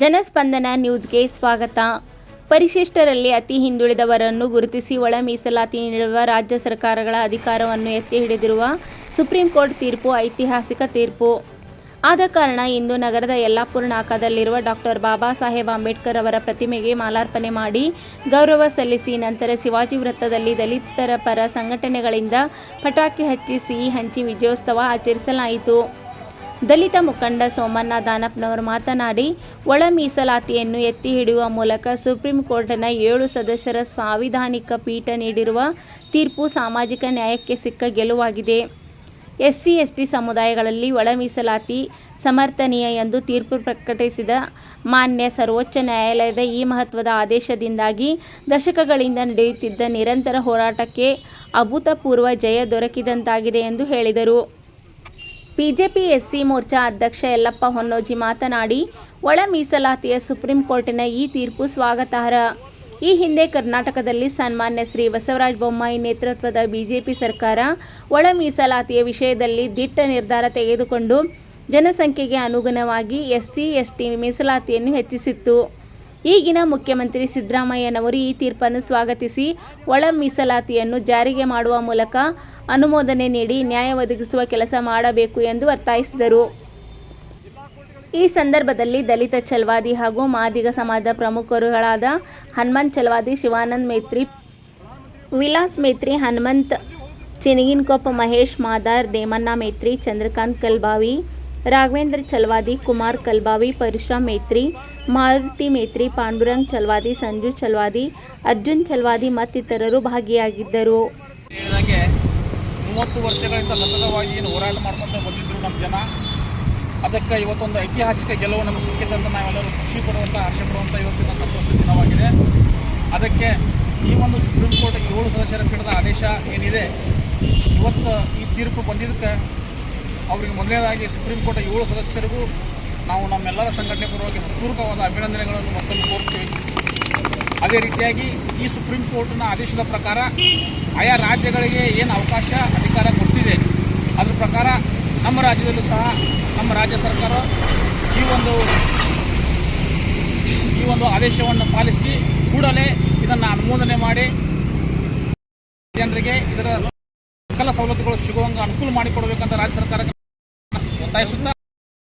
ಜನಸ್ಪಂದನ ನ್ಯೂಸ್ಗೆ ಸ್ವಾಗತ. ಪರಿಶಿಷ್ಟರಲ್ಲಿ ಅತಿ ಹಿಂದುಳಿದವರನ್ನು ಗುರುತಿಸಿ ಒಳ ಮೀಸಲಾತಿ ನೀಡುವ ರಾಜ್ಯ ಸರ್ಕಾರಗಳ ಅಧಿಕಾರವನ್ನು ಎತ್ತಿ ಹಿಡಿದಿರುವ ಸುಪ್ರೀಂ ಕೋರ್ಟ್ ತೀರ್ಪು ಐತಿಹಾಸಿಕ ತೀರ್ಪು. ಆದ ಕಾರಣ ಇಂದು ನಗರದ ಯಲ್ಲಾಪುರ ನಾಕಾದಲ್ಲಿರುವ ಡಾಕ್ಟರ್ ಬಾಬಾ ಸಾಹೇಬ್ ಅಂಬೇಡ್ಕರ್ ಅವರ ಪ್ರತಿಮೆಗೆ ಮಾಲಾರ್ಪಣೆ ಮಾಡಿ ಗೌರವ ಸಲ್ಲಿಸಿ ನಂತರ ಶಿವಾಜಿ ವೃತ್ತದಲ್ಲಿ ದಲಿತರ ಪರ ಸಂಘಟನೆಗಳಿಂದ ಪಟಾಕಿ ಹಚ್ಚಿ ಸಿಹಿ ಹಂಚಿ ವಿಜಯೋತ್ಸವ ಆಚರಿಸಲಾಯಿತು. ದಲಿತ ಮುಖಂಡ ಸೋಮಣ್ಣ ದಾನಪ್ಪನವರು ಮಾತನಾಡಿ, ಒಳ ಮೀಸಲಾತಿಯನ್ನು ಎತ್ತಿ ಹಿಡಿಯುವ ಮೂಲಕ ಸುಪ್ರೀಂ ಕೋರ್ಟ್ನ 7 ಸದಸ್ಯರ ಸಾಂವಿಧಾನಿಕ ಪೀಠ ನೀಡಿರುವ ತೀರ್ಪು ಸಾಮಾಜಿಕ ನ್ಯಾಯಕ್ಕೆ ಸಿಕ್ಕ ಗೆಲುವಾಗಿದೆ. ಎಸ್ಸಿ ಎಸ್ಟಿ ಸಮುದಾಯಗಳಲ್ಲಿ ಒಳ ಮೀಸಲಾತಿ ಸಮರ್ಥನೀಯ ಎಂದು ತೀರ್ಪು ಪ್ರಕಟಿಸಿದ ಮಾನ್ಯ ಸರ್ವೋಚ್ಚ ನ್ಯಾಯಾಲಯದ ಈ ಮಹತ್ವದ ಆದೇಶದಿಂದಾಗಿ ದಶಕಗಳಿಂದ ನಡೆಯುತ್ತಿದ್ದ ನಿರಂತರ ಹೋರಾಟಕ್ಕೆ ಅಭೂತಪೂರ್ವ ಜಯ ದೊರಕಿದಂತಾಗಿದೆ ಎಂದು ಹೇಳಿದರು. ಬಿಜೆಪಿ ಎಸ್ಸಿ ಮೋರ್ಚಾ ಅಧ್ಯಕ್ಷ ಯಲ್ಲಪ್ಪ ಹೊನ್ನೋಜಿ ಮಾತನಾಡಿ, ಒಳ ಮೀಸಲಾತಿಯ ಸುಪ್ರೀಂ ಕೋರ್ಟಿನ ಈ ತೀರ್ಪು ಸ್ವಾಗತಾರ್ಹ. ಈ ಹಿಂದೆ ಕರ್ನಾಟಕದಲ್ಲಿ ಸನ್ಮಾನ್ಯ ಶ್ರೀ ಬಸವರಾಜ ಬೊಮ್ಮಾಯಿ ನೇತೃತ್ವದ ಬಿಜೆಪಿ ಸರ್ಕಾರ ಒಳ ಮೀಸಲಾತಿಯ ವಿಷಯದಲ್ಲಿ ದಿಟ್ಟ ನಿರ್ಧಾರ ತೆಗೆದುಕೊಂಡು ಜನಸಂಖ್ಯೆಗೆ ಅನುಗುಣವಾಗಿ ಎಸ್ಸಿ ಎಸ್ಟಿ ಮೀಸಲಾತಿಯನ್ನು ಹೆಚ್ಚಿಸಿತ್ತು. ಈಗಿನ ಮುಖ್ಯಮಂತ್ರಿ ಸಿದ್ದರಾಮಯ್ಯನವರು ಈ ತೀರ್ಪನ್ನು ಸ್ವಾಗತಿಸಿ ಒಳ ಮೀಸಲಾತಿಯನ್ನು ಜಾರಿಗೆ ಮಾಡುವ ಮೂಲಕ ಅನುಮೋದನೆ ನೀಡಿ ನ್ಯಾಯ ಒದಗಿಸುವ ಕೆಲಸ ಮಾಡಬೇಕು ಎಂದು ಒತ್ತಾಯಿಸಿದರು. ಈ ಸಂದರ್ಭದಲ್ಲಿ ದಲಿತ ಛಲವಾದಿ ಹಾಗೂ ಮಾದಿಗ ಸಮಾಜದ ಪ್ರಮುಖರುಗಳಾದ ಹನುಮಂತ್ ಛಲವಾದಿ, ಶಿವಾನಂದ ಮೇತ್ರಿ, ವಿಲಾಸ್ ಮೇತ್ರಿ, ಹನುಮಂತ್ ಚಿನಗಿನಕೊಪ್ಪ, ಮಹೇಶ್ ಮಾದಾರ್, ದೇಮಣ್ಣ ಮೇತ್ರಿ, ಚಂದ್ರಕಾಂತ್ ಕಲ್ಬಾವಿ, ರಾಘವೇಂದ್ರ ಛಲವಾದಿ, ಕುಮಾರ್ ಕಲ್ಬಾವಿ, ಪರಶುರಾಮ್ ಮೇತ್ರಿ, ಮಾರುತಿ ಮೇತ್ರಿ, ಪಾಂಡುರಂಗ್ ಛಲವಾದಿ, ಸಂಜು ಛಲವಾದಿ, ಅರ್ಜುನ್ ಛಲವಾದಿ ಮತ್ತಿತರರು ಭಾಗಿಯಾಗಿದ್ದರು. 30 ವರ್ಷಗಳಿಂದ ಸತತವಾಗಿ ಏನು ಹೋರಾಟ ಮಾಡ್ಕೊಂತ ಬಂದಿದ್ರು ನಮ್ಮ ಜನ. ಅದಕ್ಕೆ ಇವತ್ತೊಂದು ಐತಿಹಾಸಿಕ ಗೆಲುವು ನಮಗೆ ಸಿಕ್ಕಿದ್ದಂತ ನಾವೆಲ್ಲರೂ ಖುಷಿ ಪಡುವಂಥ, ಹರ್ಷ ಪಡುವಂಥ ಇವತ್ತಿನ ಸಂತೋಷದ ದಿನವಾಗಿದೆ. ಅದಕ್ಕೆ ಈ ಒಂದು ಸುಪ್ರೀಂ ಕೋರ್ಟ್ 7 ಸದಸ್ಯರ ಪೀಠದ ಆದೇಶ ಏನಿದೆ, ಇವತ್ತು ಈ ತೀರ್ಪು ಬಂದಿದ್ದಕ್ಕೆ ಅವರಿಗೆ ಮೊದಲನೇದಾಗಿ ಸುಪ್ರೀಂ ಕೋರ್ಟ್ 7 ಸದಸ್ಯರಿಗೂ ನಾವು ನಮ್ಮೆಲ್ಲರ ಸಂಘಟನೆ ಪರವಾಗಿ ಪೂರ್ವಕವಾದ ಅಭಿನಂದನೆಗಳನ್ನು ಮತ್ತೊಂದು ಕೋರ್ತೀವಿ. ಅದೇ ರೀತಿಯಾಗಿ ಈ ಸುಪ್ರೀಂ ಕೋರ್ಟ್ನ ಆದೇಶದ ಪ್ರಕಾರ ಆಯಾ ರಾಜ್ಯಗಳಿಗೆ ಏನು ಅವಕಾಶ ಅಧಿಕಾರ ಕೊಡ್ತಿದೆ, ಅದರ ಪ್ರಕಾರ ನಮ್ಮ ರಾಜ್ಯದಲ್ಲೂ ಸಹ ನಮ್ಮ ರಾಜ್ಯ ಸರ್ಕಾರ ಈ ಒಂದು ಆದೇಶವನ್ನು ಪಾಲಿಸಿ ಕೂಡಲೇ ಇದನ್ನು ಅನುಮೋದನೆ ಮಾಡಿ ಜನರಿಗೆ ಇದರ ಸಕಲ ಸವಲತ್ತುಗಳು ಸಿಗುವಂಗೆ ಅನುಕೂಲ ಮಾಡಿಕೊಡಬೇಕಂತ ರಾಜ್ಯ ಸರ್ಕಾರಕ್ಕೆ ಒತ್ತಾಯಿಸುತ್ತಾ